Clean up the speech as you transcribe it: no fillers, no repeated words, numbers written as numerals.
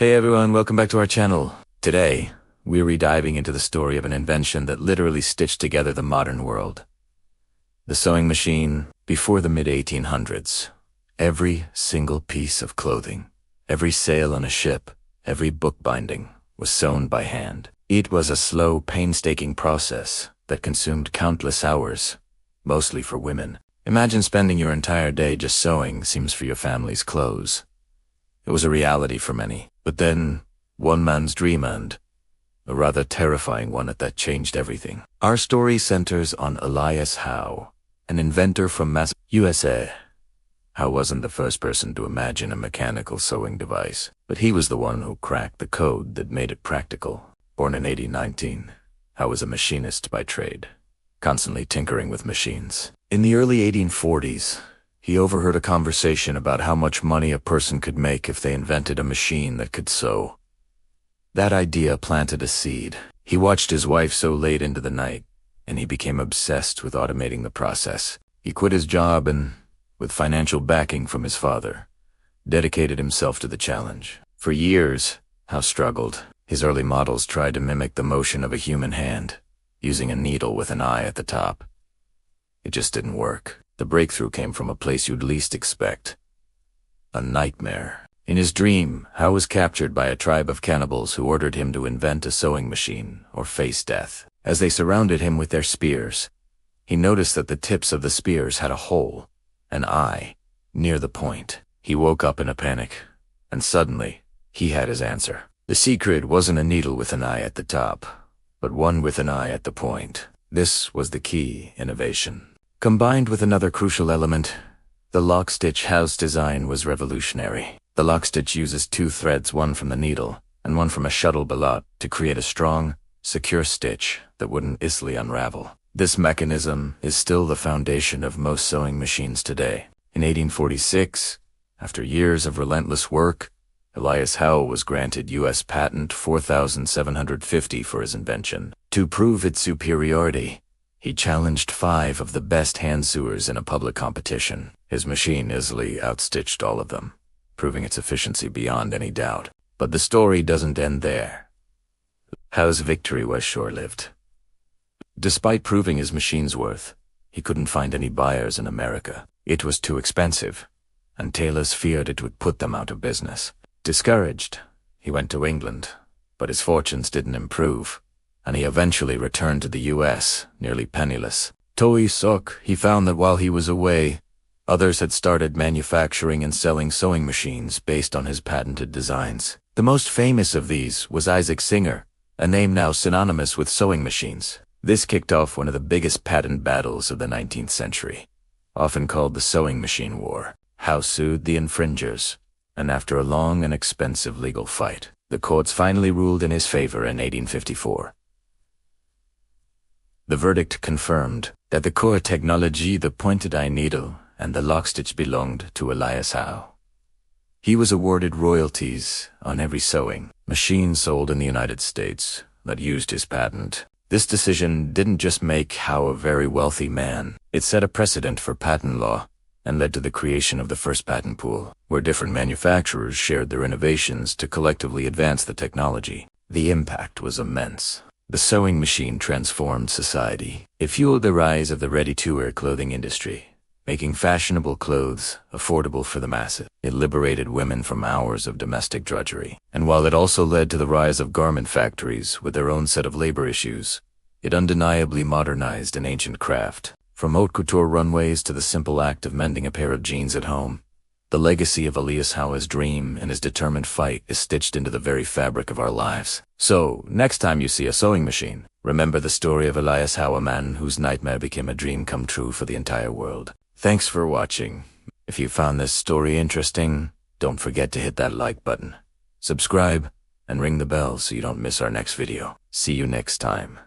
Hey everyone, welcome back to our channel. Today, we're rediving into the story of an invention that literally stitched together the modern world. The sewing machine before the mid-1800s. Every single piece of clothing, every sail on a ship, every bookbinding was sewn by hand. It was a slow, painstaking process that consumed countless hours, mostly for women. Imagine spending your entire day just sewing seams for your family's clothes. It was a reality for many. But then, one man's dream and a rather terrifying one at that changed everything. Our story centers on Elias Howe, an inventor from USA. Howe wasn't the first person to imagine a mechanical sewing device, but he was the one who cracked the code that made it practical. Born in 1819, Howe was a machinist by trade, constantly tinkering with machines. In the early 1840s, he overheard a conversation about how much money a person could make if they invented a machine that could sew. That idea planted a seed. He watched his wife sew late into the night, and he became obsessed with automating the process. He quit his job and, with financial backing from his father, dedicated himself to the challenge. For years, Howe struggled. His early models tried to mimic the motion of a human hand, using a needle with an eye at the top. It just didn't work. The breakthrough came from a place you'd least expect. A nightmare. In his dream, Howe was captured by a tribe of cannibals who ordered him to invent a sewing machine or face death. As they surrounded him with their spears, he noticed that the tips of the spears had a hole, an eye, near the point. He woke up in a panic, and suddenly, he had his answer. The secret wasn't a needle with an eye at the top, but one with an eye at the point. This was the key innovation. Combined with another crucial element, the lock-stitch house design was revolutionary. The lock-stitch uses two threads, one from the needle and one from a shuttle ballot, to create a strong, secure stitch that wouldn't easily unravel. This mechanism is still the foundation of most sewing machines today. In 1846, after years of relentless work, Elias Howe was granted U.S. Patent 4750 for his invention. To prove its superiority, he challenged 5 of the best hand sewers in a public competition. His machine easily outstitched all of them, proving its efficiency beyond any doubt. But the story doesn't end there. Howe's victory was short-lived. Despite proving his machine's worth, he couldn't find any buyers in America. It was too expensive, and tailors feared it would put them out of business. Discouraged, he went to England, but his fortunes didn't improve, and he eventually returned to the U.S., nearly penniless. Toy Sok, he found that while he was away, others had started manufacturing and selling sewing machines based on his patented designs. The most famous of these was Isaac Singer, a name now synonymous with sewing machines. This kicked off one of the biggest patent battles of the 19th century, often called the Sewing Machine War. Howe sued the infringers, and after a long and expensive legal fight, the courts finally ruled in his favor in 1854. The verdict confirmed that the core technology, the pointed eye needle, and the lock-stitch belonged to Elias Howe. He was awarded royalties on every sewing machine sold in the United States that used his patent. This decision didn't just make Howe a very wealthy man. It set a precedent for patent law and led to the creation of the first patent pool, where different manufacturers shared their innovations to collectively advance the technology. The impact was immense. The sewing machine transformed society. It fueled the rise of the ready-to-wear clothing industry, making fashionable clothes affordable for the masses. It liberated women from hours of domestic drudgery. And while it also led to the rise of garment factories with their own set of labor issues, it undeniably modernized an ancient craft. From haute couture runways to the simple act of mending a pair of jeans at home, the legacy of Elias Howe's dream and his determined fight is stitched into the very fabric of our lives. So, next time you see a sewing machine, remember the story of Elias Howe, a man whose nightmare became a dream come true for the entire world. Thanks for watching. If you found this story interesting, don't forget to hit that like button, subscribe, and ring the bell so you don't miss our next video. See you next time.